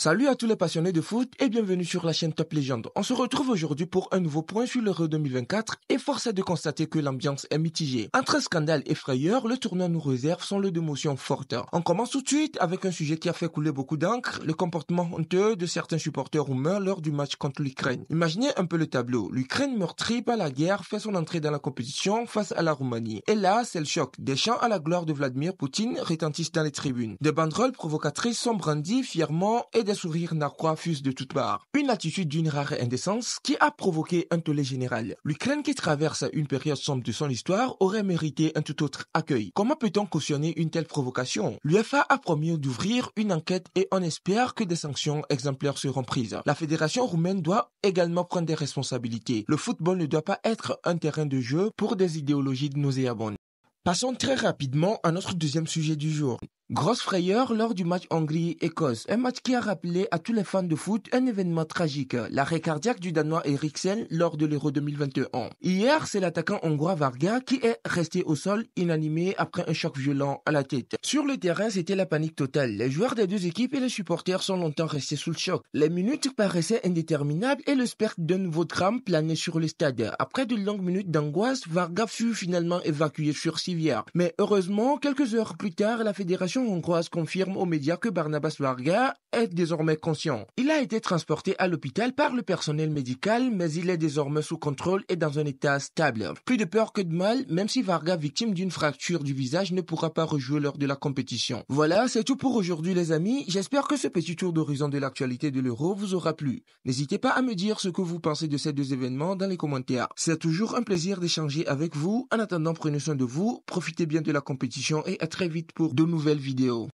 Salut à tous les passionnés de foot et bienvenue sur la chaîne Top Legend. On se retrouve aujourd'hui pour un nouveau point sur l'Euro 2024 et force est de constater que l'ambiance est mitigée. Entre scandale et frayeur, le tournoi nous réserve son lot d'émotions fortes. On commence tout de suite avec un sujet qui a fait couler beaucoup d'encre, le comportement honteux de certains supporters roumains lors du match contre l'Ukraine. Imaginez un peu le tableau. L'Ukraine meurtrie par la guerre fait son entrée dans la compétition face à la Roumanie. Et là, c'est le choc. Des chants à la gloire de Vladimir Poutine retentissent dans les tribunes. Des banderoles provocatrices sont brandies fièrement et des sourires narquois fusent de toutes parts. Une attitude d'une rare indécence qui a provoqué un tollé général. L'Ukraine qui traverse une période sombre de son histoire aurait mérité un tout autre accueil. Comment peut-on cautionner une telle provocation? L'UEFA a promis d'ouvrir une enquête et on espère que des sanctions exemplaires seront prises. La fédération roumaine doit également prendre des responsabilités. Le football ne doit pas être un terrain de jeu pour des idéologies nauséabondes. Passons très rapidement à notre deuxième sujet du jour. Grosse frayeur lors du match Hongrie-Écosse, un match qui a rappelé à tous les fans de foot un événement tragique, l'arrêt cardiaque du Danois Eriksen lors de l'Euro 2021. Hier, c'est l'attaquant hongrois Varga qui est resté au sol inanimé après un choc violent à la tête. Sur le terrain, c'était la panique totale. Les joueurs des deux équipes et les supporters sont longtemps restés sous le choc. Les minutes paraissaient indéterminables et le spectre d'un nouveau drame planait sur le stade. Après de longues minutes d'angoisse, Varga fut finalement évacué sur civière. Mais heureusement, quelques heures plus tard, la fédération hongroise confirme aux médias que Barnabas Varga est désormais conscient. Il a été transporté à l'hôpital par le personnel médical, mais il est désormais sous contrôle et dans un état stable. Plus de peur que de mal, même si Varga, victime d'une fracture du visage, ne pourra pas rejouer lors de la compétition. Voilà, c'est tout pour aujourd'hui les amis. J'espère que ce petit tour d'horizon de l'actualité de l'Euro vous aura plu. N'hésitez pas à me dire ce que vous pensez de ces deux événements dans les commentaires. C'est toujours un plaisir d'échanger avec vous. En attendant, prenez soin de vous, profitez bien de la compétition et à très vite pour de nouvelles vidéos.